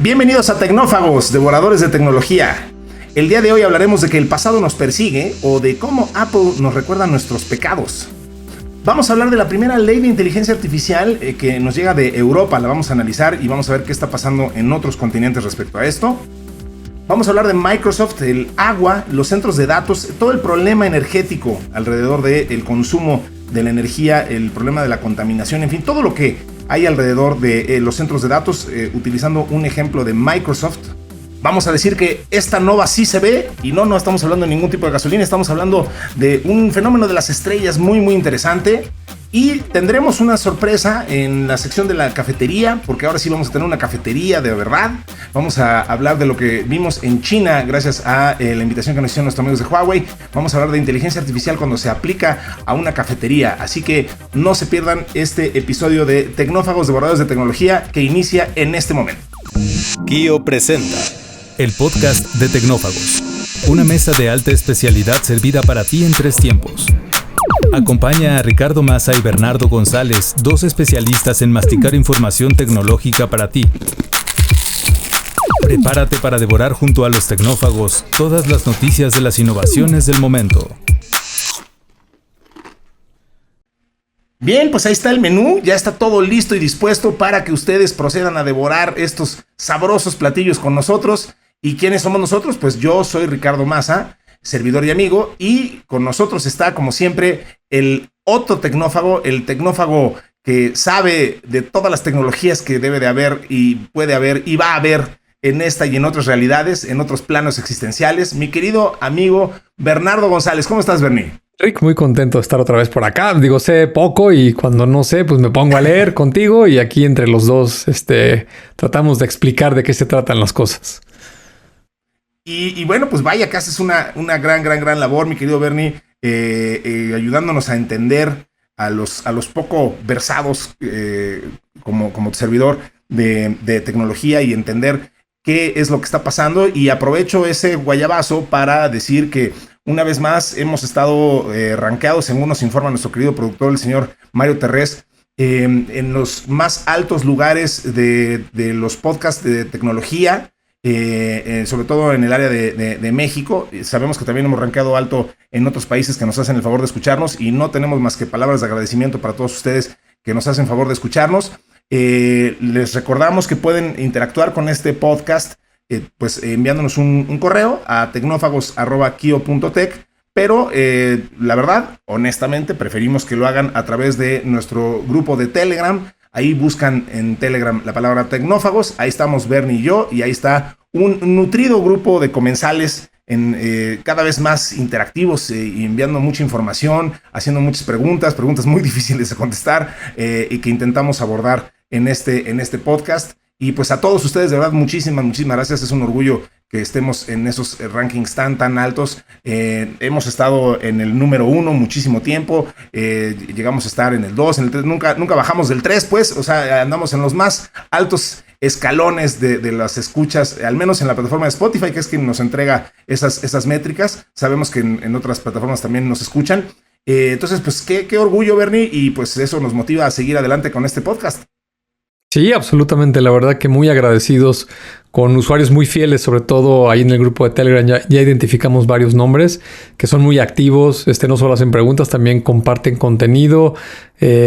Bienvenidos a Tecnófagos, devoradores de tecnología. El día de hoy hablaremos de que el pasado nos persigue o de cómo Apple nos recuerda nuestros pecados. Vamos a hablar de la primera ley de inteligencia artificial que nos llega de Europa, la vamos a analizar y vamos a ver qué está pasando en otros continentes respecto a esto. Vamos a hablar de Microsoft, el agua, los centros de datos, todo el problema energético alrededor del consumo de la energía, el problema de la contaminación, en fin, todo lo que hay alrededor de los centros de datos, utilizando un ejemplo de Microsoft. Vamos a decir que esta nova sí se ve y no estamos hablando de ningún tipo de gasolina, estamos hablando de un fenómeno de las estrellas muy interesante. Y tendremos una sorpresa en la sección de la cafetería, porque ahora sí vamos a tener una cafetería de verdad. Vamos a hablar de lo que vimos en China gracias a la invitación que nos hicieron nuestros amigos de Huawei. Vamos a hablar de inteligencia artificial cuando se aplica a una cafetería. Así que no se pierdan este episodio de Tecnófagos, devoradores de tecnología, que inicia en este momento. Kio presenta el podcast de Tecnófagos, una mesa de alta especialidad servida para ti en 3 tiempos. Acompaña a Ricardo Massa y Bernardo González, 2 especialistas en masticar información tecnológica para ti. Prepárate para devorar junto a los tecnófagos todas las noticias de las innovaciones del momento. Bien, pues ahí está el menú, ya está todo listo y dispuesto para que ustedes procedan a devorar estos sabrosos platillos con nosotros. ¿Y quiénes somos nosotros? Pues yo soy Ricardo Massa, servidor y amigo, y con nosotros está, como siempre, el otro tecnófago, el tecnófago que sabe de todas las tecnologías que debe de haber y puede haber y va a haber en esta y en otras realidades, en otros planos existenciales. Mi querido amigo Bernardo González, ¿cómo estás, Bernie? Rick, muy contento de estar otra vez por acá. Digo, sé poco y cuando no sé, pues me pongo a leer contigo y aquí entre los dos tratamos de explicar de qué se tratan las cosas. Y bueno, pues vaya que haces una gran labor, mi querido Bernie, ayudándonos a entender a los poco versados como tu servidor de tecnología y entender qué es lo que está pasando. Y aprovecho ese guayabazo para decir que una vez más hemos estado rankeados, según nos informa nuestro querido productor, el señor Mario Terrés, en los más altos lugares de los podcasts de tecnología. Sobre todo en el área de México. Sabemos que también hemos rankeado alto en otros países que nos hacen el favor de escucharnos y no tenemos más que palabras de agradecimiento para todos ustedes que nos hacen favor de escucharnos. Les recordamos que pueden interactuar con este podcast pues enviándonos un correo a tecnófagos@kio.tech, pero la verdad, honestamente, preferimos que lo hagan a través de nuestro grupo de Telegram. Ahí buscan en Telegram la palabra Tecnófagos, ahí estamos Bernie y yo, y ahí está un nutrido grupo de comensales cada vez más interactivos y enviando mucha información, haciendo muchas preguntas muy difíciles de contestar y que intentamos abordar en este podcast. Y pues a todos ustedes, de verdad, muchísimas gracias. Es un orgullo que estemos en esos rankings tan altos. Hemos estado en el número 1 muchísimo tiempo. Llegamos a estar en el 2, en el 3. Nunca bajamos del 3, pues. O sea, andamos en los más altos escalones de las escuchas, al menos en la plataforma de Spotify, que es quien nos entrega esas métricas. Sabemos que en otras plataformas también nos escuchan. Entonces, pues, qué orgullo, Bernie. Y pues eso nos motiva a seguir adelante con este podcast. Sí, absolutamente. La verdad que muy agradecidos con usuarios muy fieles, sobre todo ahí en el grupo de Telegram. Ya identificamos varios nombres que son muy activos. No solo hacen preguntas, también comparten contenido,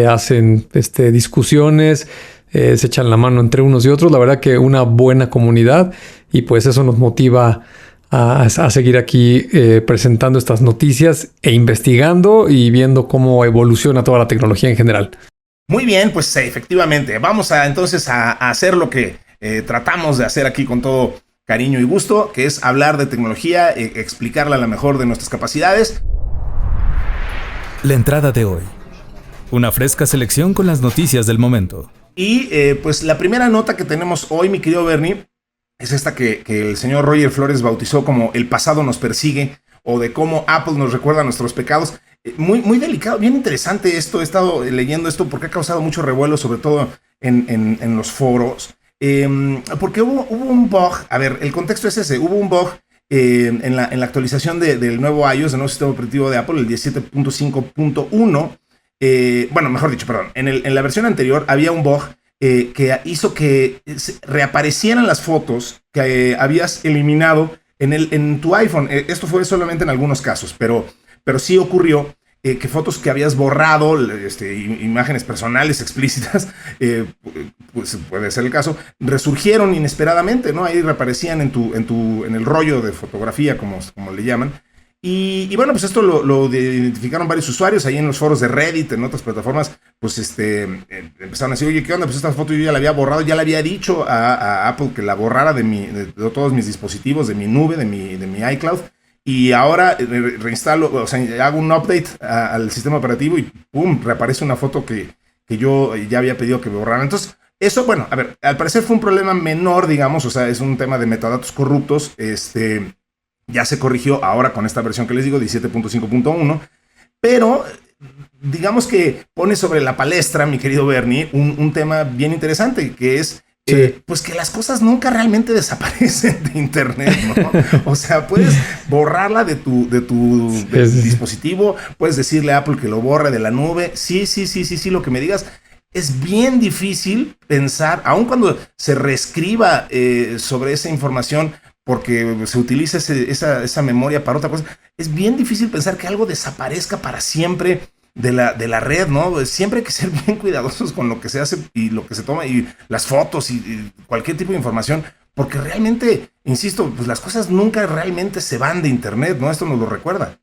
hacen discusiones, se echan la mano entre unos y otros. La verdad que una buena comunidad y pues eso nos motiva a seguir aquí presentando estas noticias e investigando y viendo cómo evoluciona toda la tecnología en general. Muy bien, pues efectivamente, vamos entonces a hacer lo que tratamos de hacer aquí con todo cariño y gusto, que es hablar de tecnología, explicarla a la mejor de nuestras capacidades. La entrada de hoy. Una fresca selección con las noticias del momento. Y pues la primera nota que tenemos hoy, mi querido Bernie, es esta que el señor Roger Flores bautizó como El pasado nos persigue, o de cómo Apple nos recuerda nuestros pecados. Muy delicado, bien interesante esto. He estado leyendo esto porque ha causado mucho revuelo, sobre todo en los foros. Porque hubo un bug. A ver, el contexto es ese. Hubo un bug en la actualización del nuevo iOS, del nuevo sistema operativo de Apple, el 17.5.1. Bueno, mejor dicho, perdón. En la versión anterior había un bug que hizo que reaparecieran las fotos que habías eliminado en tu iPhone. Esto fue solamente en algunos casos, pero sí ocurrió que fotos que habías borrado, imágenes personales explícitas, pues puede ser el caso, resurgieron inesperadamente, ¿no? Ahí reaparecían en el rollo de fotografía, como le llaman. Y bueno, pues esto lo identificaron varios usuarios ahí en los foros de Reddit, en otras plataformas, pues empezaron a decir, oye, ¿qué onda? Pues esta foto yo ya la había borrado, ya le había dicho a Apple que la borrara de todos mis dispositivos, de mi nube, de mi iCloud, y ahora reinstalo, o sea, hago un update al sistema operativo y ¡pum! Reaparece una foto que yo ya había pedido que borraran. Entonces, eso, bueno, a ver, al parecer fue un problema menor, digamos, o sea, es un tema de metadatos corruptos, ya se corrigió ahora con esta versión que les digo, 17.5.1, pero digamos que pone sobre la palestra, mi querido Bernie, un tema bien interesante, que es pues que las cosas nunca realmente desaparecen de internet, ¿no? O sea, puedes borrarla de tu dispositivo, puedes decirle a Apple que lo borre de la nube, sí, lo que me digas. Es bien difícil pensar, aun cuando se reescriba sobre esa información, porque se utiliza esa memoria para otra cosa, es bien difícil pensar que algo desaparezca para siempre de la red, ¿no? Siempre hay que ser bien cuidadosos con lo que se hace y lo que se toma y las fotos y cualquier tipo de información, porque realmente, insisto, pues las cosas nunca realmente se van de internet, ¿no? Esto nos lo recuerda.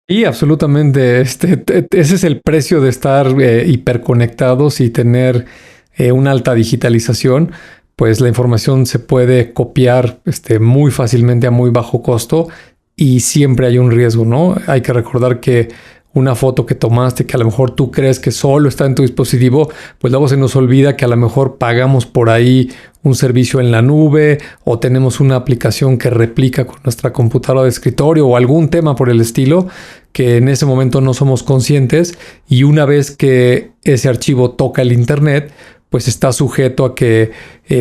Y absolutamente, ese es el precio de estar hiperconectados y tener una alta digitalización. Pues la información se puede copiar muy fácilmente a muy bajo costo y siempre hay un riesgo, ¿no? Hay que recordar que una foto que tomaste que a lo mejor tú crees que solo está en tu dispositivo, pues luego se nos olvida que a lo mejor pagamos por ahí un servicio en la nube o tenemos una aplicación que replica con nuestra computadora de escritorio o algún tema por el estilo que en ese momento no somos conscientes, y una vez que ese archivo toca el internet, pues está sujeto a que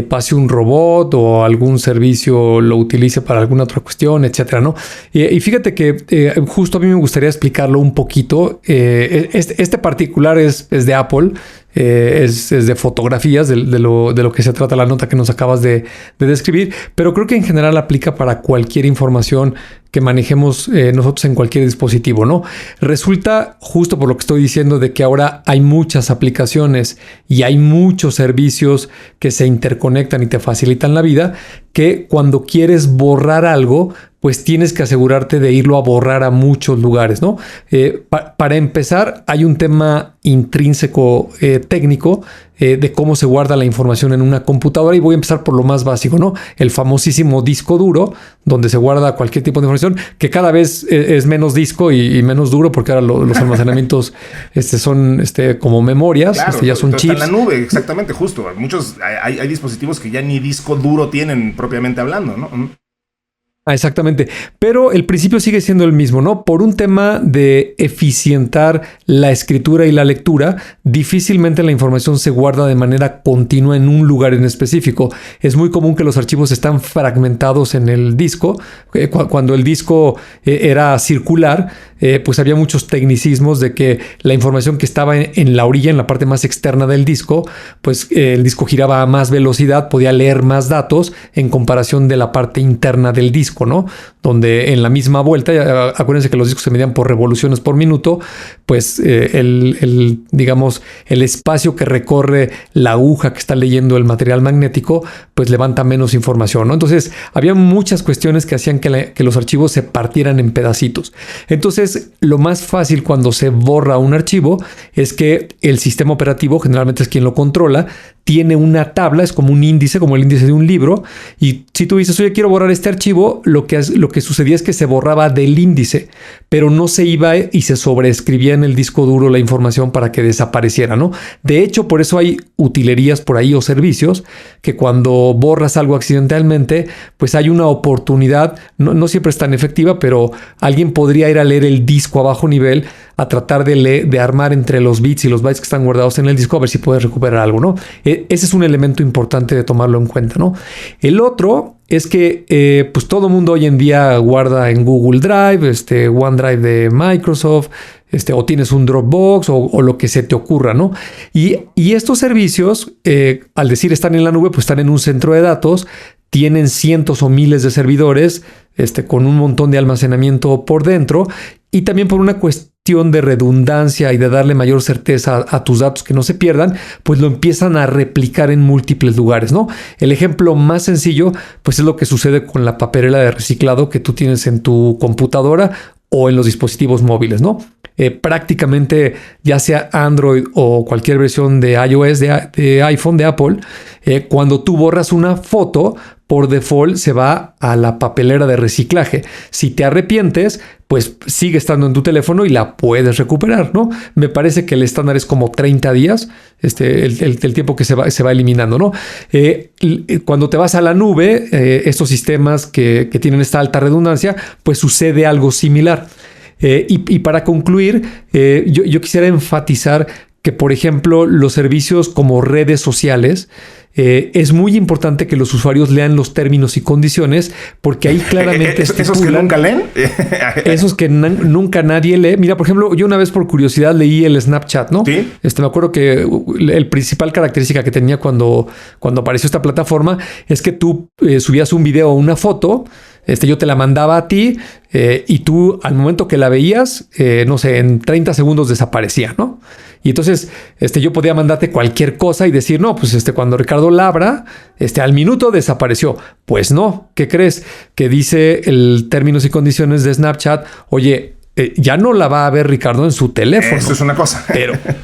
pase un robot o algún servicio lo utilice para alguna otra cuestión, etcétera, ¿no? Y fíjate que justo a mí me gustaría explicarlo un poquito. Este particular es de Apple, es de fotografías, de lo que se trata la nota que nos acabas de describir, pero creo que en general aplica para cualquier información que manejemos nosotros en cualquier dispositivo, ¿no? Resulta, justo por lo que estoy diciendo, de que ahora hay muchas aplicaciones y hay muchos servicios que se interconectan y te facilitan la vida, que cuando quieres borrar algo, pues tienes que asegurarte de irlo a borrar a muchos lugares, ¿no? Para empezar, hay un tema intrínseco técnico de cómo se guarda la información en una computadora, y voy a empezar por lo más básico, ¿no? El famosísimo disco duro, donde se guarda cualquier tipo de información, que cada vez es menos disco y menos duro, porque ahora los almacenamientos son como memorias, claro, ya son chips. Está en la nube, exactamente, justo. Hay dispositivos que ya ni disco duro tienen propiamente hablando, ¿no? Exactamente, pero el principio sigue siendo el mismo, ¿no? Por un tema de eficientar la escritura y la lectura, difícilmente la información se guarda de manera continua en un lugar en específico. Es muy común que los archivos están fragmentados en el disco. Cuando el disco era circular, pues había muchos tecnicismos de que la información que estaba en la orilla, en la parte más externa del disco, pues el disco giraba a más velocidad, podía leer más datos en comparación de la parte interna del disco, ¿no? Donde en la misma vuelta, acuérdense que los discos se medían por revoluciones por minuto, pues digamos, el espacio que recorre la aguja que está leyendo el material magnético, pues levanta menos información, ¿no? Entonces, había muchas cuestiones que hacían que los archivos se partieran en pedacitos. Entonces, lo más fácil cuando se borra un archivo es que el sistema operativo, generalmente es quien lo controla, tiene una tabla, es como un índice, como el índice de un libro, y si tú dices, oye, quiero borrar este archivo, lo que sucedía es que se borraba del índice, pero no se iba y se sobreescribía en el disco duro la información para que desapareciera, ¿no? De hecho, por eso hay utilerías por ahí o servicios que cuando borras algo accidentalmente, pues hay una oportunidad, no siempre es tan efectiva, pero alguien podría ir a leer el disco a bajo nivel, a tratar de armar entre los bits y los bytes que están guardados en el disco, a ver si puedes recuperar algo, ¿no? Ese es un elemento importante de tomarlo en cuenta, ¿no? El otro es que pues todo mundo hoy en día guarda en Google Drive, OneDrive de Microsoft, o tienes un Dropbox o lo que se te ocurra, ¿no? Y estos servicios, al decir están en la nube, pues están en un centro de datos, tienen cientos o miles de servidores, con un montón de almacenamiento por dentro, y también por una cuestión de redundancia y de darle mayor certeza a tus datos que no se pierdan, pues lo empiezan a replicar en múltiples lugares, ¿no? El ejemplo más sencillo, pues es lo que sucede con la papelera de reciclado que tú tienes en tu computadora o en los dispositivos móviles, ¿no? Prácticamente, ya sea Android o cualquier versión de iOS, de iPhone, de Apple, cuando tú borras una foto, por default se va a la papelera de reciclaje. Si te arrepientes, pues sigue estando en tu teléfono y la puedes recuperar, ¿no? Me parece que el estándar es como 30 días, el tiempo que se va eliminando, ¿no? Cuando te vas a la nube, estos sistemas que tienen esta alta redundancia, pues sucede algo similar. Y para concluir, yo quisiera enfatizar que, por ejemplo, los servicios como redes sociales, es muy importante que los usuarios lean los términos y condiciones, porque ahí claramente ¿Esos que nunca leen? Esos que nunca nadie lee. Mira, por ejemplo, yo una vez por curiosidad leí el Snapchat, ¿no? ¿Sí? Me acuerdo que el principal característica que tenía cuando apareció esta plataforma es que tú subías un video o una foto, yo te la mandaba a ti, y tú al momento que la veías, no sé, en 30 segundos desaparecía, ¿no? Y entonces yo podía mandarte cualquier cosa y decir, no, pues cuando Ricardo labra, al minuto desapareció. Pues no, ¿qué crees? Que dice el términos y condiciones de Snapchat, oye, ya no la va a ver Ricardo en su teléfono. Eso es una cosa.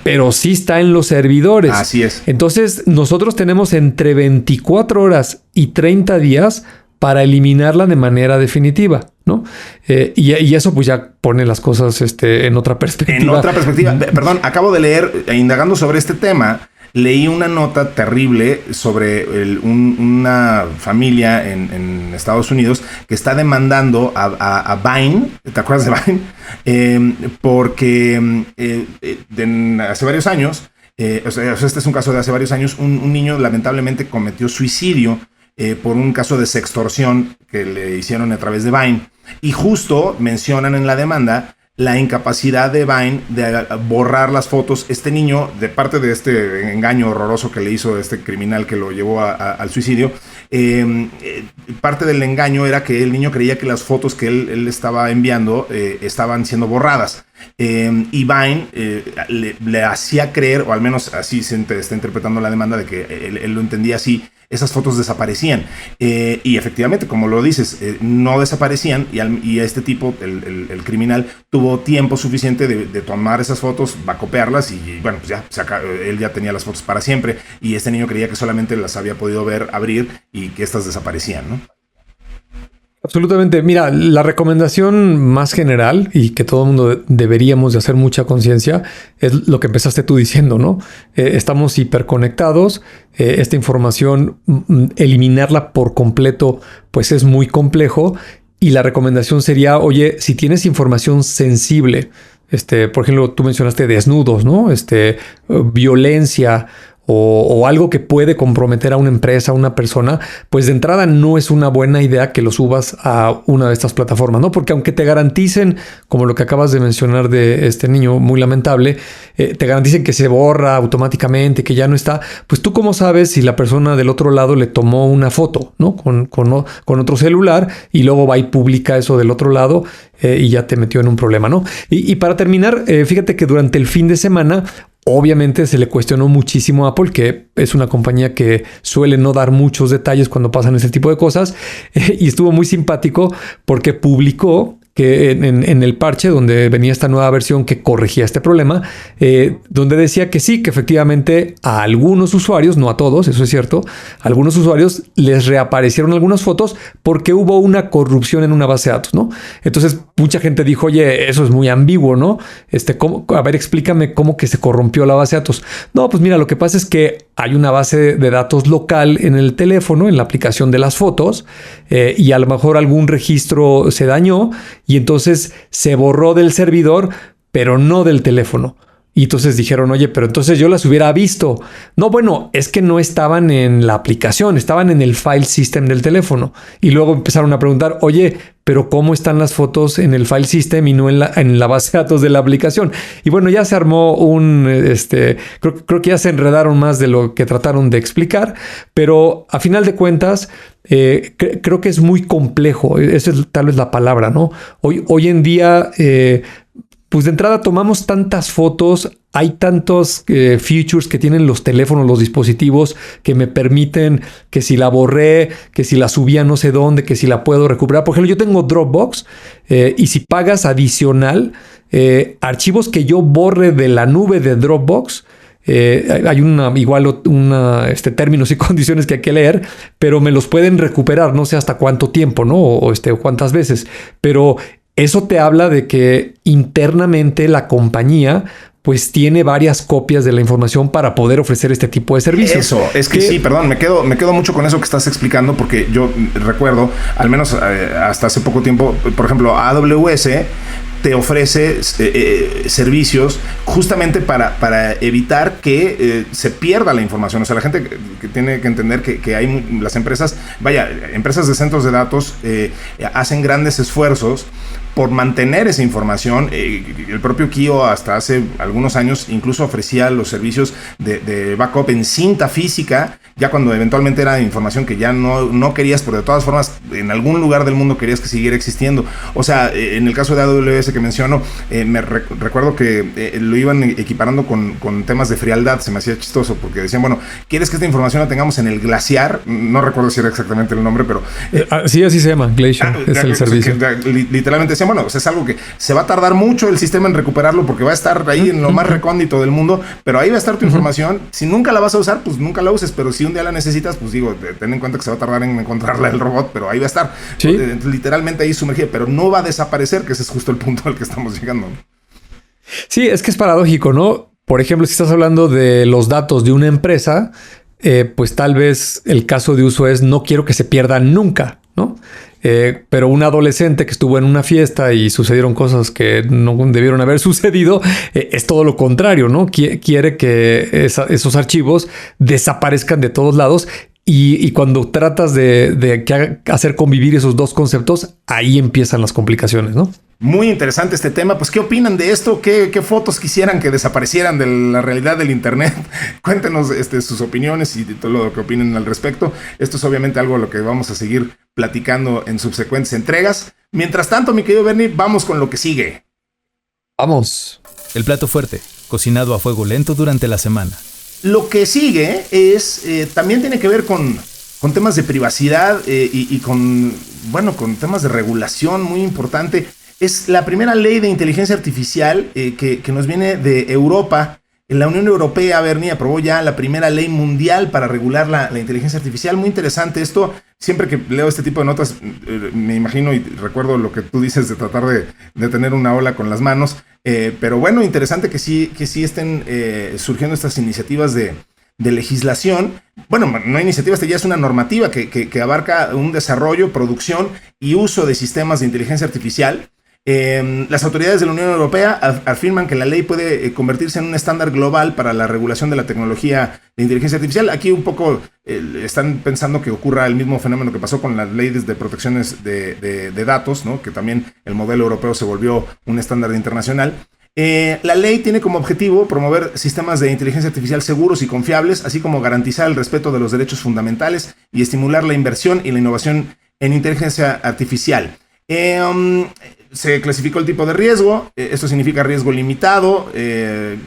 pero sí está en los servidores. Así es. Entonces nosotros tenemos entre 24 horas y 30 días para eliminarla de manera definitiva, ¿no? Y eso pues ya pone las cosas en otra perspectiva. En otra perspectiva. Perdón, acabo de leer, indagando sobre este tema, leí una nota terrible sobre una familia en Estados Unidos que está demandando a Vine. ¿Te acuerdas de Vine? Porque hace varios años, este es un caso de hace varios años, un niño lamentablemente cometió suicidio por un caso de sextorsión que le hicieron a través de Vine. Y justo mencionan en la demanda la incapacidad de Vine de borrar las fotos. Este niño, de parte de este engaño horroroso que le hizo este criminal que lo llevó al suicidio, parte del engaño era que el niño creía que las fotos que él estaba enviando estaban siendo borradas. Y Vine le hacía creer, o al menos así se está interpretando la demanda, de que él lo entendía así, esas fotos desaparecían. Y efectivamente, como lo dices, no desaparecían, y este tipo, el criminal, tuvo tiempo suficiente de tomar esas fotos, bacopearlas, y bueno, pues ya, él ya tenía las fotos para siempre, y este niño creía que solamente las había podido ver abrir y que estas desaparecían, ¿no? Absolutamente. Mira, la recomendación más general y que todo el mundo deberíamos de hacer mucha conciencia es lo que empezaste tú diciendo, ¿no? Estamos hiperconectados. Esta información, eliminarla por completo, pues es muy complejo. Y la recomendación sería, oye, si tienes información sensible, por ejemplo, tú mencionaste desnudos, ¿no? Violencia, o algo que puede comprometer a una empresa, a una persona, pues de entrada no es una buena idea que lo subas a una de estas plataformas, ¿no? Porque aunque te garanticen, como lo que acabas de mencionar de este niño muy lamentable, te garanticen que se borra automáticamente, que ya no está, pues tú cómo sabes si la persona del otro lado le tomó una foto, ¿no? Con otro celular, y luego va y publica eso del otro lado, y ya te metió en un problema, ¿no? Y para terminar, fíjate que durante el fin de semana, obviamente se le cuestionó muchísimo a Apple, que es una compañía que suele no dar muchos detalles cuando pasan ese tipo de cosas, y estuvo muy simpático porque publicó que en el parche donde venía esta nueva versión que corregía este problema, donde decía que sí, que efectivamente a algunos usuarios, no a todos, eso es cierto, a algunos usuarios les reaparecieron algunas fotos porque hubo una corrupción en una base de datos, ¿no? Entonces mucha gente dijo, oye, eso es muy ambiguo, ¿no? A ver, explícame cómo que se corrompió la base de datos. No, pues mira, lo que pasa es que hay una base de datos local en el teléfono, en la aplicación de las fotos, y a lo mejor algún registro se dañó y entonces se borró del servidor, pero no del teléfono. Y entonces dijeron, oye, pero entonces yo las hubiera visto. No, bueno, es que no estaban en la aplicación, estaban en el file system del teléfono. Y luego empezaron a preguntar, oye, pero ¿cómo están las fotos en el file system y no en la base de datos de la aplicación? Y bueno, ya se armó creo que ya se enredaron más de lo que trataron de explicar, pero a final de cuentas, creo que es muy complejo. Esa es tal vez la palabra, ¿no? Hoy en día, pues de entrada tomamos tantas fotos, hay tantos features que tienen los teléfonos, los dispositivos, que me permiten que si la borré, que si la subí a no sé dónde, que si la puedo recuperar. Por ejemplo, yo tengo Dropbox y si pagas adicional, archivos que yo borre de la nube de Dropbox, hay términos y condiciones que hay que leer, pero me los pueden recuperar, no sé hasta cuánto tiempo, ¿no? O cuántas veces, pero eso te habla de que internamente la compañía pues tiene varias copias de la información para poder ofrecer este tipo de servicios. Eso, es que sí, perdón, me quedo mucho con eso que estás explicando, porque yo recuerdo, al menos hasta hace poco tiempo, por ejemplo, AWS te ofrece servicios justamente para evitar que se pierda la información. O sea, la gente que tiene que entender que hay las empresas, empresas de centros de datos hacen grandes esfuerzos por mantener esa información. El propio Kio hasta hace algunos años incluso ofrecía los servicios de backup en cinta física, ya cuando eventualmente era información que ya no querías, pero de todas formas en algún lugar del mundo querías que siguiera existiendo. O sea, en el caso de AWS que menciono, recuerdo que lo iban equiparando con temas de frialdad. Se me hacía chistoso porque decían, bueno, ¿quieres que esta información la tengamos en el glaciar? No recuerdo si era exactamente el nombre, pero... sí, así se llama, Glacier, es el servicio. Literalmente decían, bueno, es algo que se va a tardar mucho el sistema en recuperarlo porque va a estar ahí en lo más recóndito del mundo, pero ahí va a estar tu información. Si nunca la vas a usar, pues nunca la uses, pero si un día la necesitas, pues digo, ten en cuenta que se va a tardar en encontrarla el robot, pero ahí va a estar. ¿Sí? Literalmente ahí sumergida, pero no va a desaparecer, que ese es justo el punto al que estamos llegando. Sí, es que es paradójico, ¿no? Por ejemplo, si estás hablando de los datos de una empresa, pues tal vez el caso de uso es no quiero que se pierdan nunca, ¿no? Pero un adolescente que estuvo en una fiesta y sucedieron cosas que no debieron haber sucedido, es todo lo contrario, ¿no? Quiere que esos archivos desaparezcan de todos lados. Y cuando tratas de hacer convivir esos dos conceptos, ahí empiezan las complicaciones, ¿no? Muy interesante este tema. Pues, ¿qué opinan de esto? ¿Qué fotos quisieran que desaparecieran de la realidad del Internet? Cuéntenos sus opiniones y todo lo que opinen al respecto. Esto es obviamente algo a lo que vamos a seguir platicando en subsecuentes entregas. Mientras tanto, mi querido Bernie, vamos con lo que sigue. Vamos. El plato fuerte, cocinado a fuego lento durante la semana. Lo que sigue es también tiene que ver con temas de privacidad y con temas de regulación muy importante. Es la primera ley de inteligencia artificial que nos viene de Europa. La Unión Europea, Bernie, aprobó ya la primera ley mundial para regular la inteligencia artificial. Muy interesante esto. Siempre que leo este tipo de notas, me imagino y recuerdo lo que tú dices de tratar de tener una ola con las manos. Pero bueno, interesante que sí estén surgiendo estas iniciativas de legislación. Bueno, no iniciativas, ya es una normativa que abarca un desarrollo, producción y uso de sistemas de inteligencia artificial. Las autoridades de la Unión Europea afirman que la ley puede convertirse en un estándar global para la regulación de la tecnología de inteligencia artificial. Aquí un poco están pensando que ocurra el mismo fenómeno que pasó con las leyes de protecciones de datos, ¿no? Que también el modelo europeo se volvió un estándar internacional. La ley tiene como objetivo promover sistemas de inteligencia artificial seguros y confiables, así como garantizar el respeto de los derechos fundamentales y estimular la inversión y la innovación en inteligencia artificial. Se clasificó el tipo de riesgo. Esto significa riesgo limitado,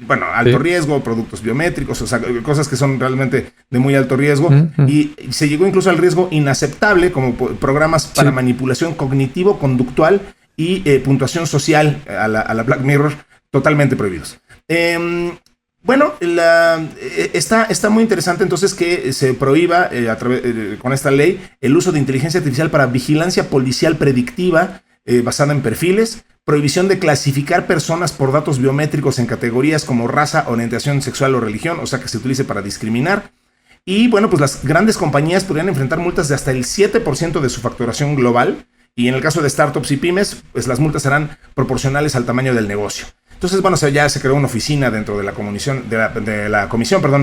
alto riesgo, productos biométricos, o sea, cosas que son realmente de muy alto riesgo. Y se llegó incluso al riesgo inaceptable, como programas para manipulación cognitivo-conductual y puntuación social a la Black Mirror, totalmente prohibidos. Está muy interesante entonces que se prohíba con esta ley el uso de inteligencia artificial para vigilancia policial predictiva basada en perfiles, prohibición de clasificar personas por datos biométricos en categorías como raza, orientación sexual o religión, o sea que se utilice para discriminar. Y bueno, pues las grandes compañías podrían enfrentar multas de hasta el 7% de su facturación global. Y en el caso de startups y pymes, pues las multas serán proporcionales al tamaño del negocio. Entonces, bueno, ya se creó una oficina dentro de la Comisión,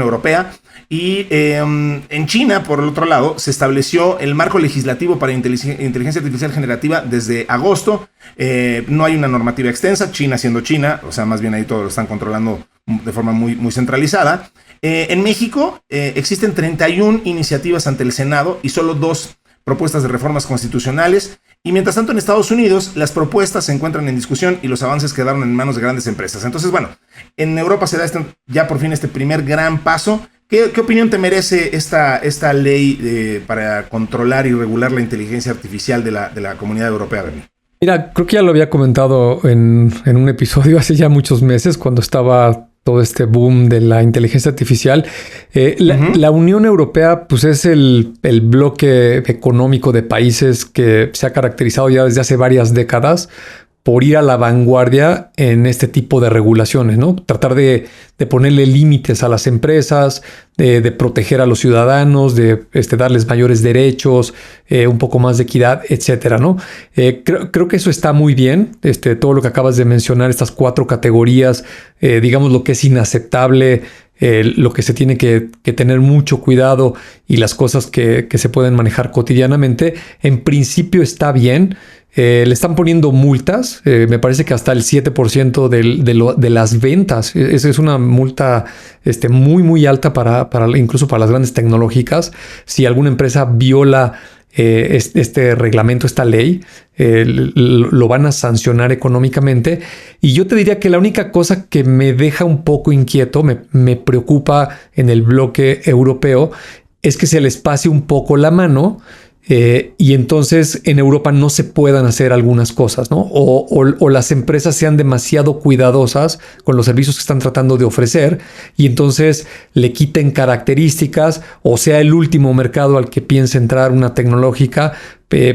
Europea. Y en China, por el otro lado, se estableció el marco legislativo para inteligencia artificial generativa desde agosto. No hay una normativa extensa, China siendo China, o sea, más bien ahí todo lo están controlando de forma muy, muy centralizada. En México existen 31 iniciativas ante el Senado y solo 2 propuestas de reformas constitucionales. Y mientras tanto en Estados Unidos las propuestas se encuentran en discusión y los avances quedaron en manos de grandes empresas. Entonces, bueno, en Europa se da ya por fin este primer gran paso. ¿Qué opinión te merece esta ley para controlar y regular la inteligencia artificial de la Comunidad Europea, Bernie? Mira, creo que ya lo había comentado en un episodio hace ya muchos meses cuando estaba todo este boom de la inteligencia artificial. La Unión Europea pues es el bloque económico de países que se ha caracterizado ya desde hace varias décadas por ir a la vanguardia en este tipo de regulaciones, ¿no? Tratar de ponerle límites a las empresas, de proteger a los ciudadanos, de darles mayores derechos, un poco más de equidad, etcétera, ¿no? Creo que eso está muy bien. Todo lo que acabas de mencionar, estas 4 categorías, digamos lo que es inaceptable, lo que se tiene que tener mucho cuidado y las cosas que se pueden manejar cotidianamente, en principio está bien. Le están poniendo multas, me parece que hasta el 7% de las ventas. Esa es una multa muy, muy alta incluso para las grandes tecnológicas. Si alguna empresa viola este reglamento, esta ley, lo van a sancionar económicamente. Y yo te diría que la única cosa que me deja un poco inquieto, me preocupa en el bloque europeo, es que se les pase un poco la mano. Y entonces en Europa no se puedan hacer algunas cosas, ¿no? O las empresas sean demasiado cuidadosas con los servicios que están tratando de ofrecer y entonces le quiten características o sea el último mercado al que piense entrar una tecnológica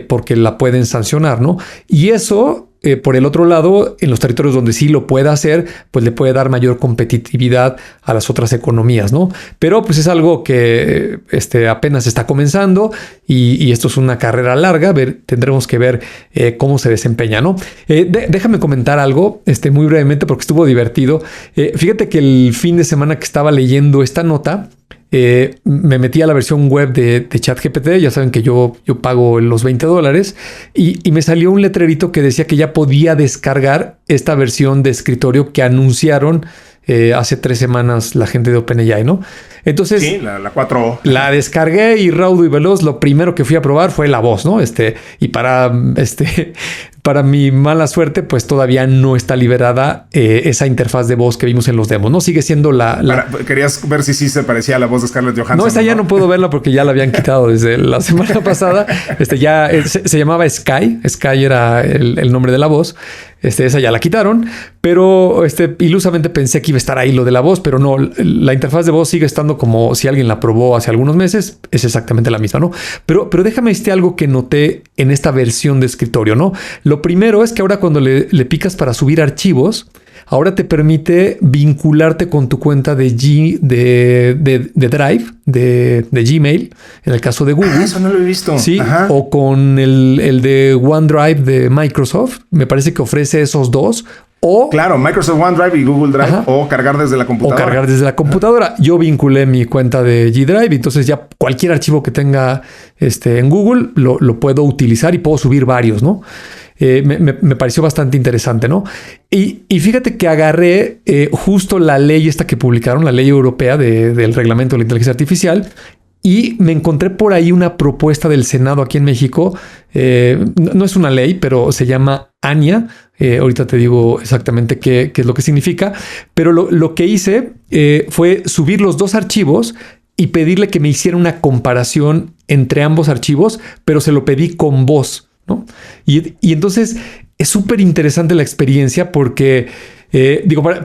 porque la pueden sancionar, ¿no? Y eso, por el otro lado, en los territorios donde sí lo pueda hacer, pues le puede dar mayor competitividad a las otras economías, ¿no? Pero pues es algo que apenas está comenzando y esto es una carrera larga. Tendremos que ver cómo se desempeña, ¿no? Déjame comentar algo muy brevemente porque estuvo divertido. Fíjate que el fin de semana que estaba leyendo esta nota, me metí a la versión web de ChatGPT. Ya saben que yo pago los $20 y me salió un letrerito que decía que ya podía descargar esta versión de escritorio que anunciaron hace 3 semanas la gente de OpenAI, ¿no? Entonces, sí, la 4O. La descargué y raudo y veloz. Lo primero que fui a probar fue la voz, ¿no? Y para mi mala suerte, pues todavía no está liberada esa interfaz de voz que vimos en los demos, ¿no? Sigue siendo querías ver si sí se parecía a la voz de Scarlett Johansson. No, esta ya no puedo verla porque ya la habían quitado desde la semana pasada. Ya se llamaba Sky. Sky era el nombre de la voz. Esa ya la quitaron, pero ilusamente pensé que iba a estar ahí lo de la voz, pero no, la interfaz de voz sigue estando como si alguien la probó hace algunos meses, es exactamente la misma, ¿no? Pero déjame decirte algo que noté en esta versión de escritorio, ¿no? Lo primero es que ahora cuando le picas para subir archivos, ahora te permite vincularte con tu cuenta de Drive, de Gmail, en el caso de Google. Eso no lo he visto. Sí, ajá. O con el de OneDrive de Microsoft. Me parece que ofrece esos 2. Claro, Microsoft OneDrive y Google Drive. Ajá. O cargar desde la computadora. Yo vinculé mi cuenta de G Drive, entonces ya cualquier archivo que tenga en Google lo puedo utilizar y puedo subir varios, ¿no? Me pareció bastante interesante, ¿no? Y fíjate que agarré justo la ley esta que publicaron, la ley europea del reglamento de la inteligencia artificial, y me encontré por ahí una propuesta del Senado aquí en México. No es una ley, pero se llama ANIA. Ahorita te digo exactamente qué es lo que significa, pero lo que hice fue subir los 2 archivos y pedirle que me hiciera una comparación entre ambos archivos, pero se lo pedí con voz, ¿no? Y entonces es súper interesante la experiencia porque,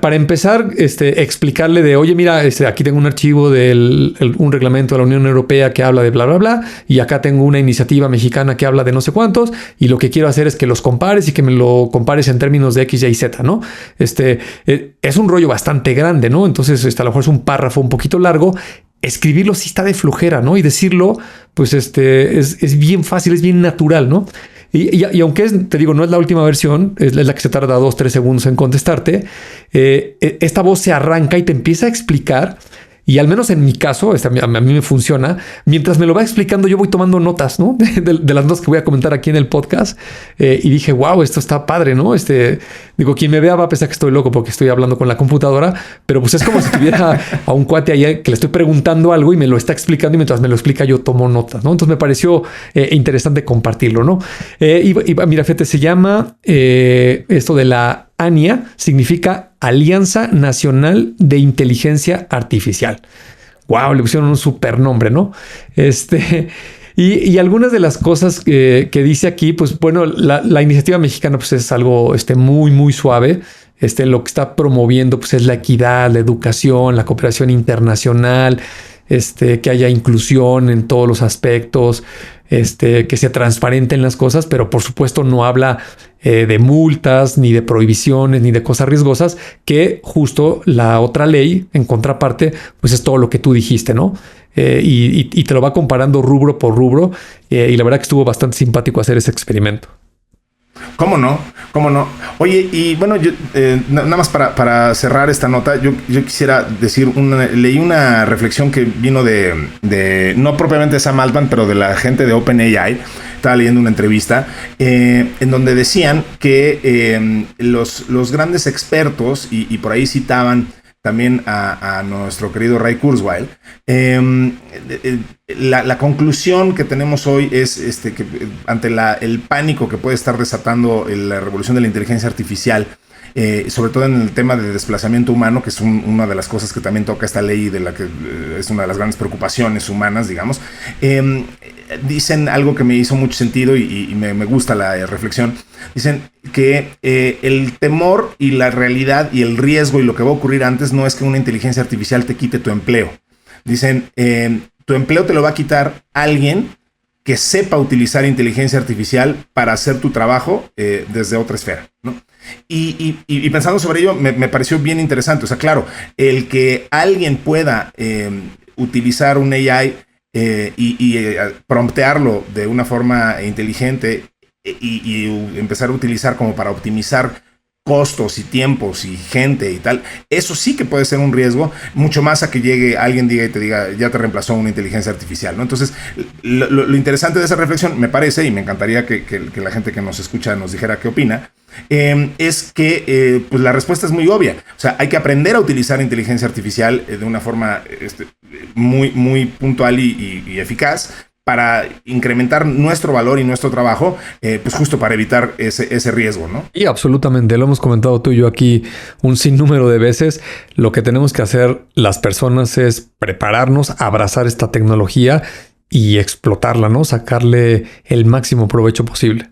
para empezar, explicarle de, oye, mira, aquí tengo un archivo un reglamento de la Unión Europea que habla de bla, bla, bla, y acá tengo una iniciativa mexicana que habla de no sé cuántos, y lo que quiero hacer es que los compares y que me lo compares en términos de X, Y, Z, ¿no? Es un rollo bastante grande, ¿no? Entonces, a lo mejor es un párrafo un poquito largo. Escribirlo sí está de flojera, ¿no? Y decirlo, pues es bien fácil, es bien natural, ¿no? Y aunque te digo, no es la última versión, es la que se tarda 2-3 segundos en contestarte, esta voz se arranca y te empieza a explicar. Y al menos en mi caso, a mí me funciona. Mientras me lo va explicando, yo voy tomando notas, ¿no? De las notas que voy a comentar aquí en el podcast. Y dije, wow, esto está padre, ¿no? Digo, quien me vea va a pensar que estoy loco porque estoy hablando con la computadora, pero pues es como si tuviera a un cuate ahí que le estoy preguntando algo y me lo está explicando, y mientras me lo explica yo tomo notas, ¿no? Entonces me pareció interesante compartirlo, ¿no? Y mira, fíjate, se llama esto de la ANIA, significa Alianza Nacional de Inteligencia Artificial. Wow, le pusieron un super nombre, ¿no? Y algunas de las cosas que dice aquí, pues bueno, la iniciativa mexicana pues es algo muy, muy suave. Lo que está promoviendo pues es la equidad, la educación, la cooperación internacional, que haya inclusión en todos los aspectos, que sea transparente en las cosas, pero por supuesto no habla de multas, ni de prohibiciones, ni de cosas riesgosas, que justo la otra ley, en contraparte, pues es todo lo que tú dijiste, ¿no? Y te lo va comparando rubro por rubro, y la verdad que estuvo bastante simpático hacer ese experimento. ¿Cómo no? ¿Cómo no? Oye, y bueno, yo nada más para cerrar esta nota, yo quisiera decir, leí una reflexión que vino de no propiamente de Sam Altman, pero de la gente de OpenAI. Estaba leyendo una entrevista en donde decían que los grandes expertos, y por ahí citaban también a nuestro querido Ray Kurzweil, la conclusión que tenemos hoy es que ante el pánico que puede estar desatando la revolución de la inteligencia artificial, sobre todo en el tema de desplazamiento humano, que es una de las cosas que también toca esta ley, de la que es una de las grandes preocupaciones humanas, digamos, dicen algo que me hizo mucho sentido y me gusta la reflexión. Dicen que el temor y la realidad y el riesgo y lo que va a ocurrir antes no es que una inteligencia artificial te quite tu empleo. Dicen, tu empleo te lo va a quitar alguien que sepa utilizar inteligencia artificial para hacer tu trabajo desde otra esfera, ¿no? Y pensando sobre ello, me pareció bien interesante. O sea, claro, el que alguien pueda utilizar un AI y promptearlo de una forma inteligente y empezar a utilizar como para optimizar costos y tiempos y gente y tal, eso sí que puede ser un riesgo, mucho más a que llegue alguien y te diga, ya te reemplazó una inteligencia artificial, ¿no? Entonces, lo interesante de esa reflexión, me parece, y me encantaría que la gente que nos escucha nos dijera qué opina, es que pues la respuesta es muy obvia. O sea, hay que aprender a utilizar inteligencia artificial de una forma muy, muy puntual y eficaz, para incrementar nuestro valor y nuestro trabajo, pues justo para evitar ese riesgo, ¿no? Y absolutamente, lo hemos comentado tú y yo aquí un sinnúmero de veces. Lo que tenemos que hacer las personas es prepararnos, abrazar esta tecnología y explotarla, ¿no? Sacarle el máximo provecho posible.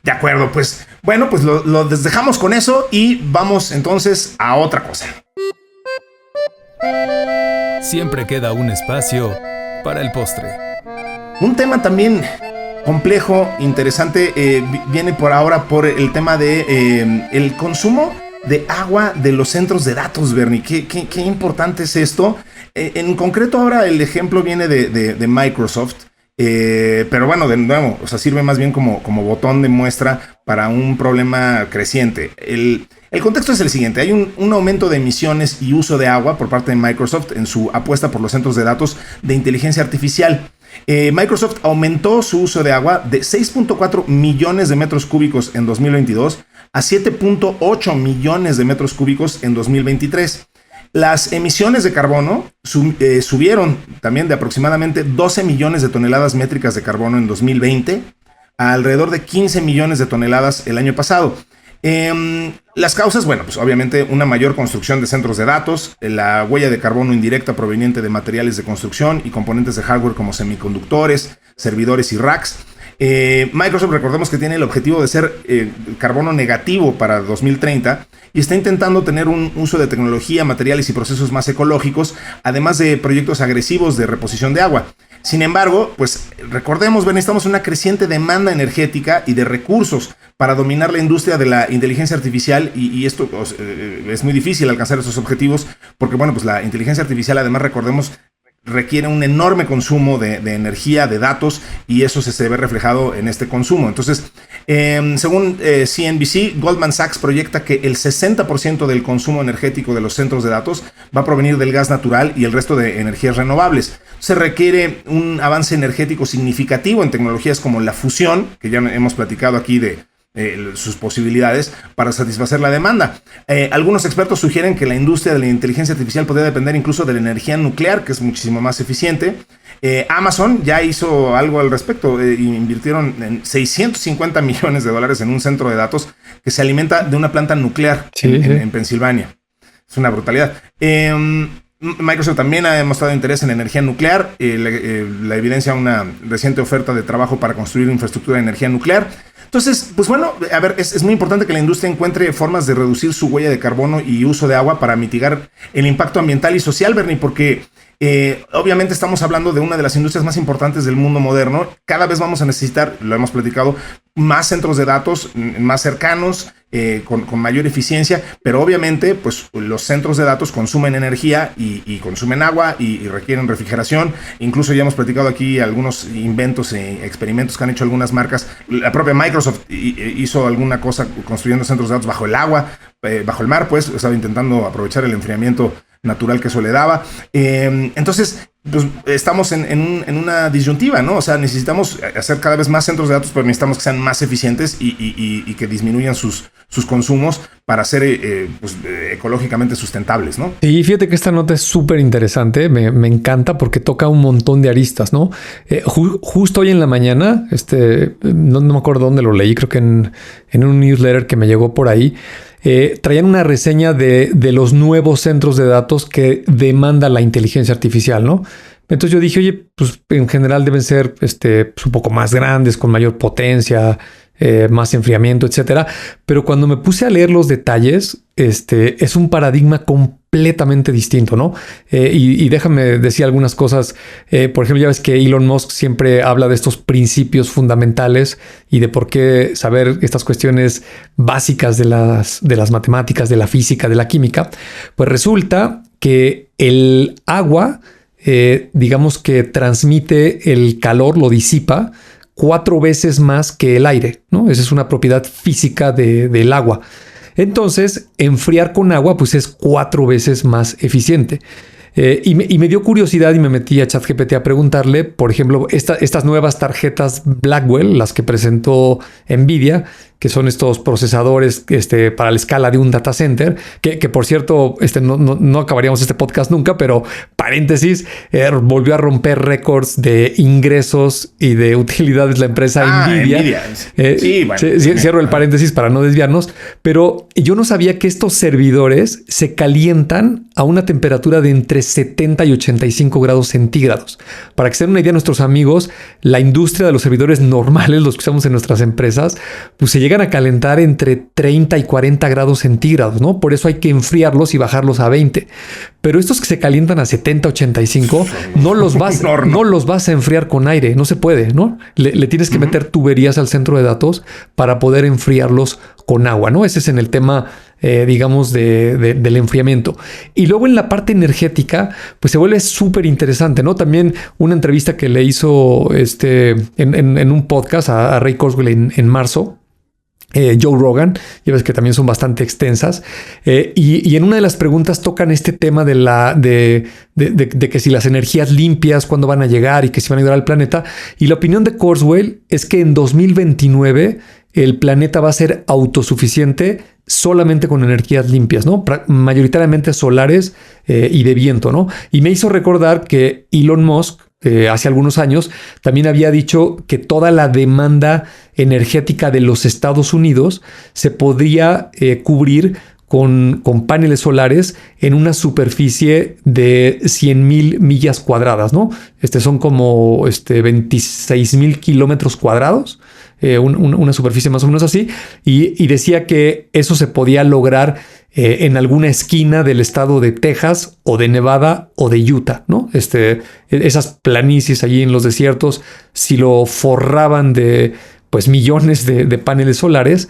De acuerdo, pues bueno, pues lo dejamos con eso y vamos entonces a otra cosa. Siempre queda un espacio para el postre. Un tema también complejo, interesante, viene por el tema de el consumo de agua de los centros de datos, Bernie. ¿Qué importante es esto? En concreto ahora el ejemplo viene de Microsoft, pero bueno, de nuevo, o sea, sirve más bien como botón de muestra para un problema creciente. El contexto es el siguiente: hay un aumento de emisiones y uso de agua por parte de Microsoft en su apuesta por los centros de datos de inteligencia artificial. Microsoft aumentó su uso de agua de 6.4 millones de metros cúbicos en 2022 a 7.8 millones de metros cúbicos en 2023. Las emisiones de carbono subieron también de aproximadamente 12 millones de toneladas métricas de carbono en 2020 a alrededor de 15 millones de toneladas el año pasado. Las causas, bueno, pues obviamente una mayor construcción de centros de datos, la huella de carbono indirecta proveniente de materiales de construcción y componentes de hardware como semiconductores, servidores y racks. Microsoft, recordemos que tiene el objetivo de ser carbono negativo para 2030 y está intentando tener un uso de tecnología, materiales y procesos más ecológicos, además de proyectos agresivos de reposición de agua. Sin embargo, pues recordemos, necesitamos una creciente demanda energética y de recursos para dominar la industria de la inteligencia artificial y esto es muy difícil alcanzar esos objetivos porque, bueno, pues la inteligencia artificial, además, recordemos, requiere un enorme consumo de energía, de datos, y eso se ve reflejado en este consumo. Entonces, según CNBC, Goldman Sachs proyecta que el 60% del consumo energético de los centros de datos va a provenir del gas natural y el resto de energías renovables. Se requiere un avance energético significativo en tecnologías como la fusión, que ya hemos platicado aquí de sus posibilidades para satisfacer la demanda. Algunos expertos sugieren que la industria de la inteligencia artificial podría depender incluso de la energía nuclear, que es muchísimo más eficiente. Amazon ya hizo algo al respecto. Invirtieron en $650 millones en un centro de datos que se alimenta de una planta nuclear en Pensilvania. Es una brutalidad. Microsoft también ha demostrado interés en energía nuclear. La evidencia una reciente oferta de trabajo para construir infraestructura de energía nuclear. Entonces, pues bueno, a ver, es muy importante que la industria encuentre formas de reducir su huella de carbono y uso de agua para mitigar el impacto ambiental y social, Bernie, porque obviamente estamos hablando de una de las industrias más importantes del mundo moderno. Cada vez vamos a necesitar, lo hemos platicado, más centros de datos más cercanos, con mayor eficiencia, pero obviamente pues los centros de datos consumen energía y consumen agua y requieren refrigeración. Incluso ya hemos platicado aquí algunos inventos e experimentos que han hecho algunas marcas. La propia Microsoft hizo alguna cosa construyendo centros de datos bajo el agua, bajo el mar, pues estaba intentando aprovechar el enfriamiento natural que eso le daba. Entonces, pues estamos en una disyuntiva, ¿no? O sea, necesitamos hacer cada vez más centros de datos, pero necesitamos que sean más eficientes y que disminuyan sus consumos para ser ecológicamente sustentables, ¿no? Sí, fíjate que esta nota es súper interesante, me encanta porque toca un montón de aristas, ¿no? Justo hoy en la mañana, no me acuerdo dónde lo leí, creo que en un newsletter que me llegó por ahí, traían una reseña de los nuevos centros de datos que demanda la inteligencia artificial, ¿no? Entonces yo dije, oye, pues en general deben ser pues un poco más grandes, con mayor potencia, más enfriamiento, etcétera. Pero cuando me puse a leer los detalles, es un paradigma completamente distinto, ¿no? Y déjame decir algunas cosas. Por ejemplo, ya ves que Elon Musk siempre habla de estos principios fundamentales y de por qué saber estas cuestiones básicas de las matemáticas, de la física, de la química. Pues resulta que el agua, digamos que transmite el calor, lo disipa 4 veces más que el aire, ¿no? Esa es una propiedad física del agua. Entonces, enfriar con agua pues es 4 veces más eficiente. Y me dio curiosidad y me metí a ChatGPT a preguntarle, por ejemplo, estas nuevas tarjetas Blackwell, las que presentó Nvidia, que son estos procesadores para la escala de un data center, que por cierto, no acabaríamos este podcast nunca, pero paréntesis, volvió a romper récords de ingresos y de utilidades la empresa Nvidia. Sí, bueno. Cierro el paréntesis para no desviarnos, pero yo no sabía que estos servidores se calientan a una temperatura de entre 70 y 85 grados centígrados. Para que se den una idea, nuestros amigos, la industria de los servidores normales, los que usamos en nuestras empresas, pues se llegan a calentar entre 30 y 40 grados centígrados, ¿no? Por eso hay que enfriarlos y bajarlos a 20. Pero estos que se calientan a 70, 85, no los vas a enfriar con aire, no se puede, ¿no? Le tienes que meter tuberías al centro de datos para poder enfriarlos con agua, ¿no? Ese es en el tema, digamos, del enfriamiento. Y luego en la parte energética, pues se vuelve súper interesante, ¿no? También una entrevista que le hizo en un podcast a Ray Kurzweil en marzo, Joe Rogan, ya ves que también son bastante extensas, y en una de las preguntas tocan este tema de que si las energías limpias, cuándo van a llegar y que si van a ayudar al planeta. Y la opinión de Kurzweil es que en 2029 el planeta va a ser autosuficiente solamente con energías limpias, ¿no? Mayoritariamente solares y de viento, ¿no? Y me hizo recordar que Elon Musk, hace algunos años, también había dicho que toda la demanda energética de los Estados Unidos se podría cubrir con paneles solares en una superficie de 100,000 millas cuadradas, ¿no? Son como 26,000 kilómetros cuadrados, una superficie más o menos así, y decía que eso se podía lograr en alguna esquina del estado de Texas o de Nevada o de Utah, ¿no? Esas planicies allí en los desiertos, si lo forraban de pues millones de paneles solares,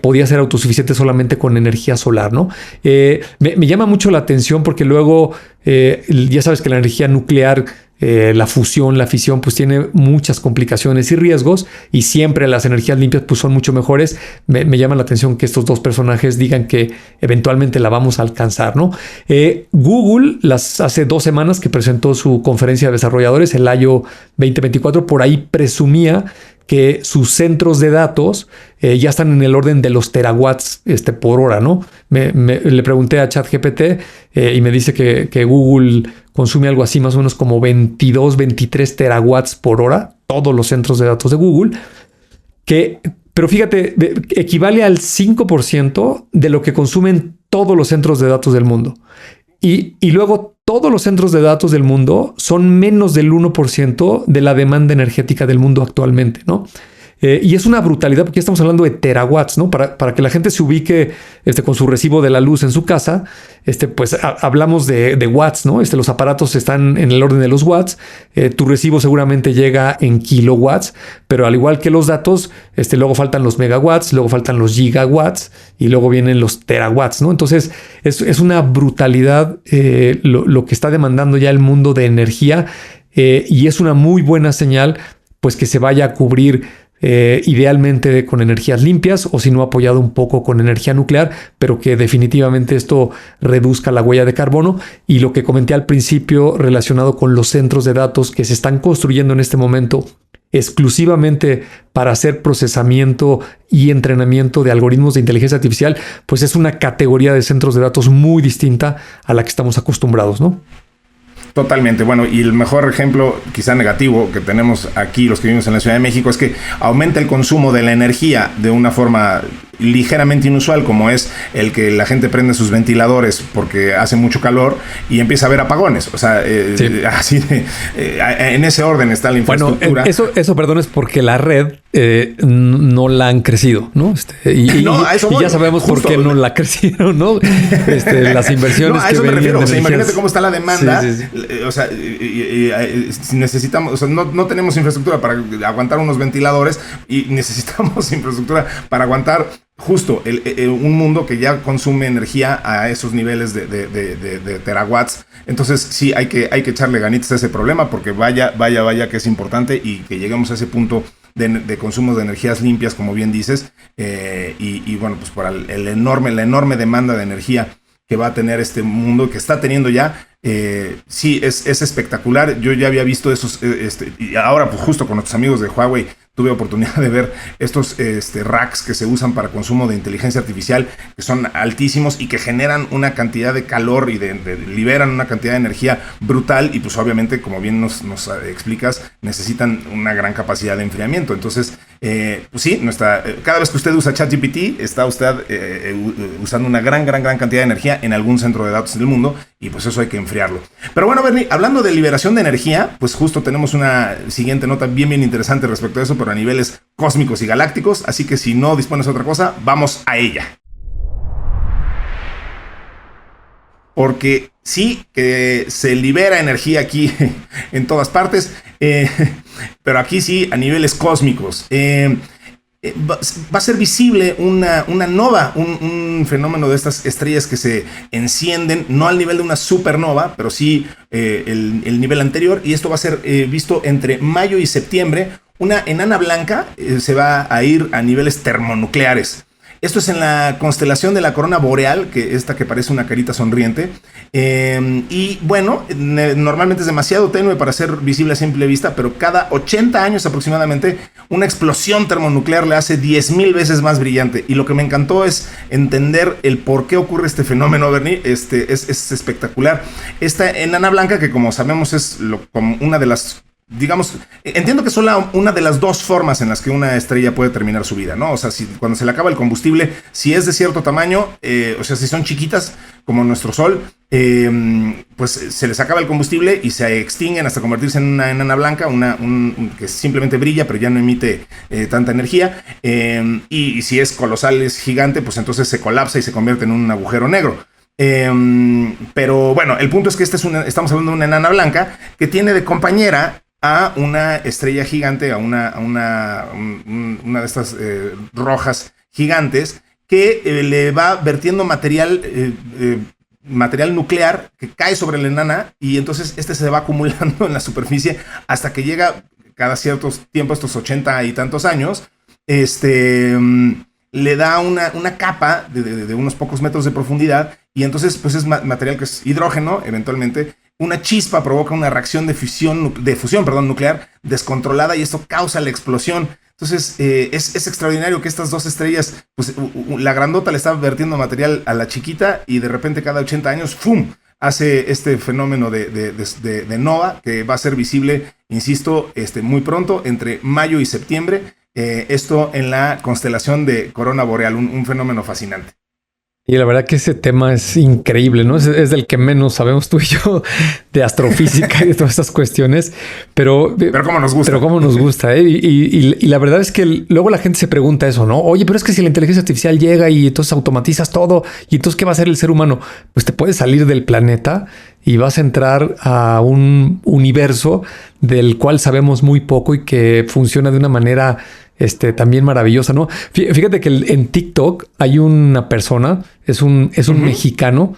podía ser autosuficiente solamente con energía solar, ¿no? Me llama mucho la atención porque luego ya sabes que la energía nuclear, la fusión, la fisión, pues tiene muchas complicaciones y riesgos, y siempre las energías limpias pues son mucho mejores. Me llama la atención que estos dos personajes digan que eventualmente la vamos a alcanzar, ¿no? Google, hace 2 semanas que presentó su conferencia de desarrolladores, el I/O 2024, por ahí presumía que sus centros de datos ya están en el orden de los terawatts por hora, ¿no? Le pregunté a ChatGPT y me dice que Google consume algo así más o menos como 22, 23 terawatts por hora, todos los centros de datos de Google, pero fíjate, equivale al 5% de lo que consumen todos los centros de datos del mundo. Y luego todos los centros de datos del mundo son menos del 1% de la demanda energética del mundo actualmente, ¿no? Y es una brutalidad porque estamos hablando de terawatts, ¿no? Para que la gente se ubique con su recibo de la luz en su casa, pues hablamos de watts, ¿no? Los aparatos están en el orden de los watts. Tu recibo seguramente llega en kilowatts, pero al igual que los datos, luego faltan los megawatts, luego faltan los gigawatts y luego vienen los terawatts, ¿no? Entonces es una brutalidad lo que está demandando ya el mundo de energía, y es una muy buena señal, pues, que se vaya a cubrir idealmente con energías limpias, o si no apoyado un poco con energía nuclear, pero que definitivamente esto reduzca la huella de carbono. Y lo que comenté al principio relacionado con los centros de datos que se están construyendo en este momento exclusivamente para hacer procesamiento y entrenamiento de algoritmos de inteligencia artificial, pues es una categoría de centros de datos muy distinta a la que estamos acostumbrados, ¿no? Totalmente. Bueno, y el mejor ejemplo, quizá negativo, que tenemos aquí los que vivimos en la Ciudad de México es que aumenta el consumo de la energía de una forma ligeramente inusual, como es el que la gente prende sus ventiladores porque hace mucho calor y empieza a haber apagones. O sea, sí. Así de, en ese orden está la infraestructura. Bueno, eso, perdón, es porque la red no la han crecido, ¿no? Y ya sabemos justo por qué no la ha crecido, ¿no? Las inversiones no, a eso que me refiero. O sea, imagínate cómo está la demanda. Sí. O sea, necesitamos, o sea, no tenemos infraestructura para aguantar unos ventiladores y necesitamos infraestructura para aguantar justo un mundo que ya consume energía a esos niveles de terawatts. Entonces sí hay que echarle ganitas a ese problema, porque vaya que es importante y que lleguemos a ese punto de consumo de energías limpias, como bien dices, y bueno, pues para la enorme demanda de energía que va a tener este mundo, que está teniendo ya. Sí, es espectacular. Yo ya había visto esos, y ahora pues justo con nuestros amigos de Huawei tuve oportunidad de ver estos racks que se usan para consumo de inteligencia artificial, que son altísimos y que generan una cantidad de calor y liberan una cantidad de energía brutal, y pues obviamente, como bien nos explicas, necesitan una gran capacidad de enfriamiento. Entonces, pues sí, cada vez que usted usa ChatGPT, está usted usando una gran cantidad de energía en algún centro de datos del mundo, y pues eso hay que enfriarlo. Pero bueno, Bernie, hablando de liberación de energía, pues justo tenemos una siguiente nota bien interesante respecto a eso, pero a niveles cósmicos y galácticos, así que si no dispones de otra cosa, vamos a ella. Porque sí que se libera energía aquí en todas partes, pero aquí sí a niveles cósmicos. Va a ser visible una nova, un fenómeno de estas estrellas que se encienden, no al nivel de una supernova, pero sí el nivel anterior, y esto va a ser visto entre mayo y septiembre. Una enana blanca se va a ir a niveles termonucleares. Esto es en la constelación de la corona boreal, que parece una carita sonriente. Y bueno, normalmente es demasiado tenue para ser visible a simple vista, pero cada 80 años aproximadamente, una explosión termonuclear le hace 10,000 veces más brillante. Y lo que me encantó es entender el por qué ocurre este fenómeno, Bernie. Es espectacular. Esta enana blanca, que como sabemos es como una de las... Digamos, entiendo que es solo una de las dos formas en las que una estrella puede terminar su vida, ¿no? O sea, cuando se le acaba el combustible, si es de cierto tamaño, o sea, si son chiquitas como nuestro Sol, pues se les acaba el combustible y se extinguen hasta convertirse en una enana blanca, que simplemente brilla, pero ya no emite tanta energía. Y si es colosal, es gigante, pues entonces se colapsa y se convierte en un agujero negro. Pero bueno, el punto es que estamos hablando de una enana blanca que tiene de compañera a una estrella gigante, a una de estas rojas gigantes que le va vertiendo material nuclear que cae sobre la enana y entonces se va acumulando en la superficie hasta que llega cada cierto tiempo, estos 80 y tantos años, le da una capa de unos pocos metros de profundidad y entonces pues es material que es hidrógeno eventualmente. Una chispa provoca una reacción de fusión nuclear descontrolada y esto causa la explosión. Entonces es extraordinario que estas dos estrellas, pues la grandota le está vertiendo material a la chiquita y de repente cada 80 años, ¡fum!, hace este fenómeno de nova que va a ser visible, insisto, muy pronto, entre mayo y septiembre. Esto en la constelación de Corona Boreal, un fenómeno fascinante. Y la verdad que ese tema es increíble, ¿no? Es del que menos sabemos tú y yo de astrofísica y de todas estas cuestiones, pero cómo nos gusta. Pero cómo nos gusta, ¿eh? Y la verdad es que luego la gente se pregunta eso, ¿no? Oye, pero es que si la inteligencia artificial llega y entonces automatizas todo, ¿y entonces qué va a hacer el ser humano? Pues te puedes salir del planeta y vas a entrar a un universo del cual sabemos muy poco y que funciona de una manera también maravillosa, ¿no? Fíjate que en TikTok hay una persona, es un mexicano,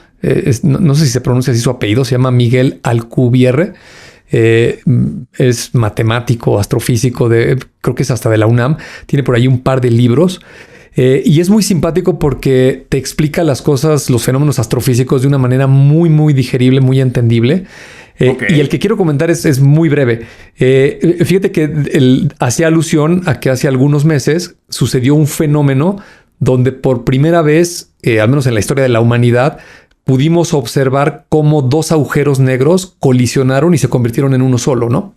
no sé si se pronuncia así su apellido, se llama Miguel Alcubierre, es matemático, astrofísico, creo que es hasta de la UNAM, tiene por ahí un par de libros. Y es muy simpático porque te explica las cosas, los fenómenos astrofísicos de una manera muy, muy digerible, muy entendible. Okay. Y el que quiero comentar es muy breve. Fíjate que él hacía alusión a que hace algunos meses sucedió un fenómeno donde por primera vez, al menos en la historia de la humanidad, pudimos observar cómo dos agujeros negros colisionaron y se convirtieron en uno solo, ¿no?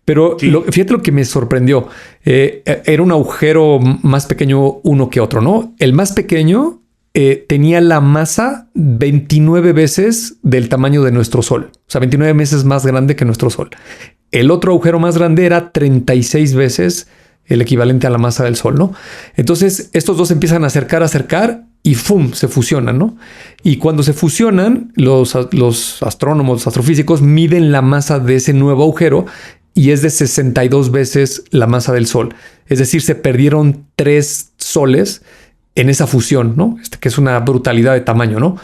Pero sí, fíjate lo que me sorprendió. Era un agujero más pequeño uno que otro, ¿no? El más pequeño tenía la masa 29 veces del tamaño de nuestro Sol. O sea, 29 veces más grande que nuestro Sol. El otro agujero más grande era 36 veces el equivalente a la masa del Sol, ¿no? Entonces, estos dos empiezan a acercar y ¡fum!, se fusionan, ¿no? Y cuando se fusionan, los astrónomos, los astrofísicos miden la masa de ese nuevo agujero y es de 62 veces la masa del Sol. Es decir, se perdieron 3 soles en esa fusión, ¿no? Que es una brutalidad de tamaño, ¿no?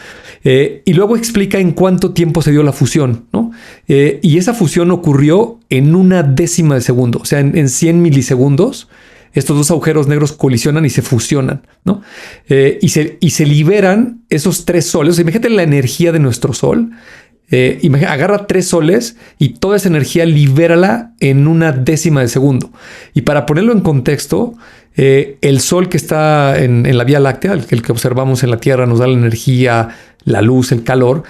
Y luego explica en cuánto tiempo se dio la fusión, ¿no? Y esa fusión ocurrió en una décima de segundo, o sea, en 100 milisegundos. Estos dos agujeros negros colisionan y se fusionan, ¿no? Y se liberan esos 3 soles. O sea, imagínate la energía de nuestro Sol. Agarra 3 soles y toda esa energía libérala en una décima de segundo. Y para ponerlo en contexto, el Sol que está en la Vía Láctea, el que observamos en la Tierra, nos da la energía, la luz, el calor,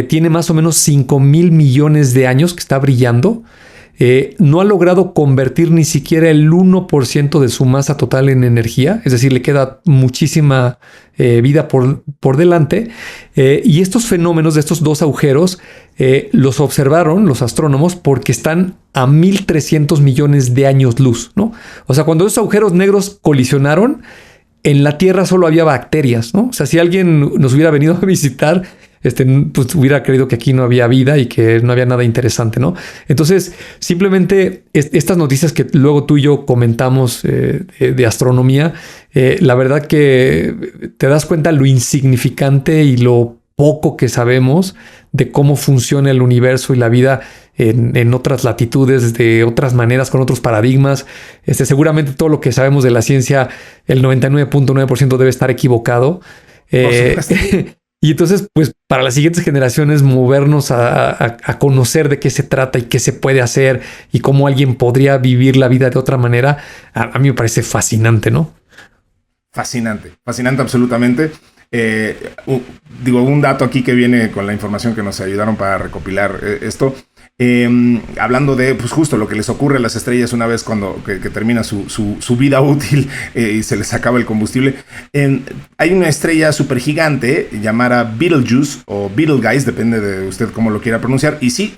tiene más o menos 5,000 millones de años que está brillando. No ha logrado convertir ni siquiera el 1% de su masa total en energía, es decir, le queda muchísima vida por delante. Y estos fenómenos de estos dos agujeros los observaron los astrónomos porque están a 1,300 millones de años luz, ¿no? O sea, cuando esos agujeros negros colisionaron, en la Tierra solo había bacterias, ¿no? O sea, si alguien nos hubiera venido a visitar, pues hubiera creído que aquí no había vida y que no había nada interesante, ¿no? Entonces, simplemente estas noticias que luego tú y yo comentamos de astronomía, la verdad que te das cuenta lo insignificante y lo poco que sabemos de cómo funciona el universo y la vida en otras latitudes, de otras maneras, con otros paradigmas. Seguramente todo lo que sabemos de la ciencia, el 99.9% debe estar equivocado. Y entonces, pues para las siguientes generaciones, movernos a conocer de qué se trata y qué se puede hacer y cómo alguien podría vivir la vida de otra manera, a mí me parece fascinante, ¿no? Fascinante absolutamente. Un dato aquí que viene con la información que nos ayudaron para recopilar esto. Hablando de, pues justo lo que les ocurre a las estrellas una vez que termina su vida útil y se les acaba el combustible. Hay una estrella supergigante llamada Betelgeuse o Betelgeuse, depende de usted cómo lo quiera pronunciar. Y sí,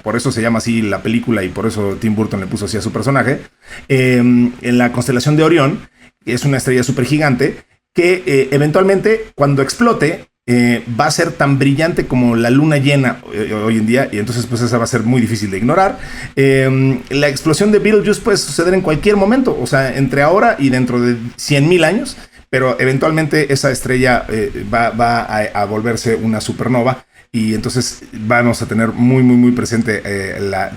por eso se llama así la película y por eso Tim Burton le puso así a su personaje. En la constelación de Orión, es una estrella supergigante que eventualmente cuando explote va a ser tan brillante como la luna llena hoy en día, y entonces pues esa va a ser muy difícil de ignorar. La explosión de Betelgeuse puede suceder en cualquier momento, o sea, entre ahora y dentro de 100,000 años, pero eventualmente esa estrella va a volverse una supernova. Y entonces vamos a tener muy presente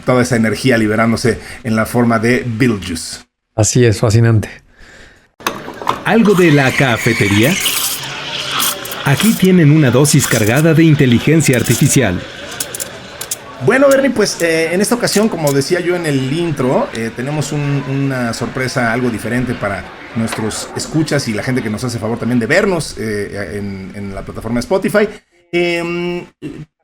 toda esa energía liberándose en la forma de Betelgeuse. Así es, fascinante. ¿Algo de la cafetería? Aquí tienen una dosis cargada de inteligencia artificial. Bueno, Bernie, pues en esta ocasión, como decía yo en el intro, tenemos una sorpresa algo diferente para nuestros escuchas y la gente que nos hace favor también de vernos en la plataforma de Spotify.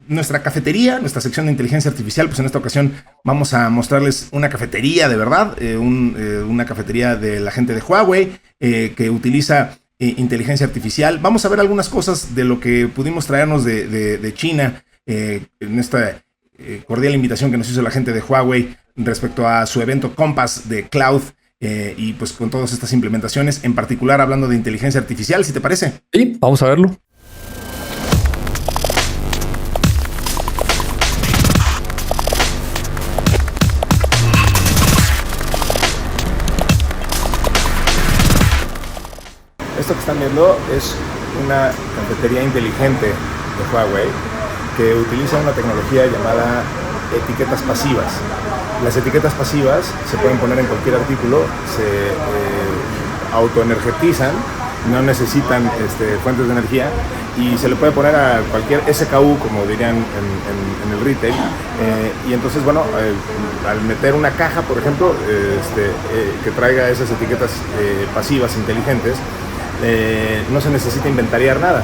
Nuestra cafetería, nuestra sección de inteligencia artificial, pues en esta ocasión vamos a mostrarles una cafetería de verdad, una cafetería de la gente de Huawei que utiliza inteligencia artificial. Vamos a ver algunas cosas de lo que pudimos traernos de China en esta cordial invitación que nos hizo la gente de Huawei respecto a su evento Compass de Cloud. Y pues con todas estas implementaciones, en particular hablando de inteligencia artificial, si te parece. Sí, vamos a verlo. Esto que están viendo es una cafetería inteligente de Huawei que utiliza una tecnología llamada etiquetas pasivas. Las etiquetas pasivas se pueden poner en cualquier artículo, se autoenergetizan, no necesitan fuentes de energía y se le puede poner a cualquier SKU, como dirían en el retail. Y entonces, bueno, al meter una caja, por ejemplo, que traiga esas etiquetas pasivas inteligentes, no se necesita inventariar nada.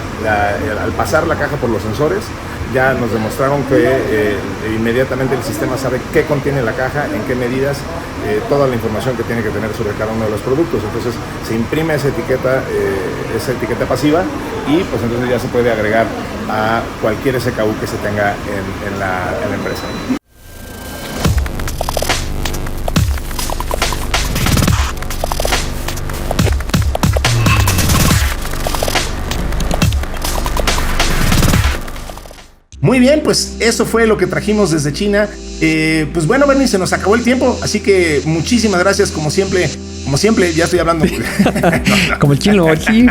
Al pasar la caja por los sensores, ya nos demostraron que inmediatamente el sistema sabe qué contiene la caja, en qué medidas, toda la información que tiene que tener sobre cada uno de los productos. Entonces se imprime esa etiqueta pasiva y pues entonces ya se puede agregar a cualquier SKU que se tenga en la empresa. Muy bien, pues eso fue lo que trajimos desde China. Pues bueno, Bernie, se nos acabó el tiempo, así que muchísimas gracias, como siempre, ya estoy hablando. Como el chino aquí.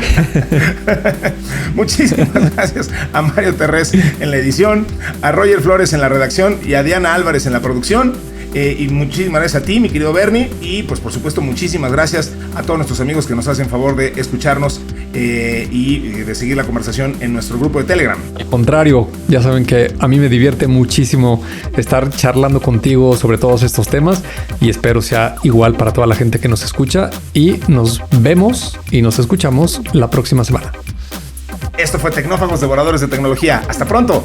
Muchísimas gracias a Mario Terrés en la edición, a Roger Flores en la redacción y a Diana Álvarez en la producción. Y muchísimas gracias a ti, mi querido Bernie, y pues por supuesto muchísimas gracias a todos nuestros amigos que nos hacen favor de escucharnos y de seguir la conversación en nuestro grupo de Telegram. Al contrario, ya saben que a mí me divierte muchísimo estar charlando contigo sobre todos estos temas y espero sea igual para toda la gente que nos escucha y nos vemos y nos escuchamos la próxima semana. Esto fue Tecnófagos, devoradores de tecnología. ¡Hasta pronto!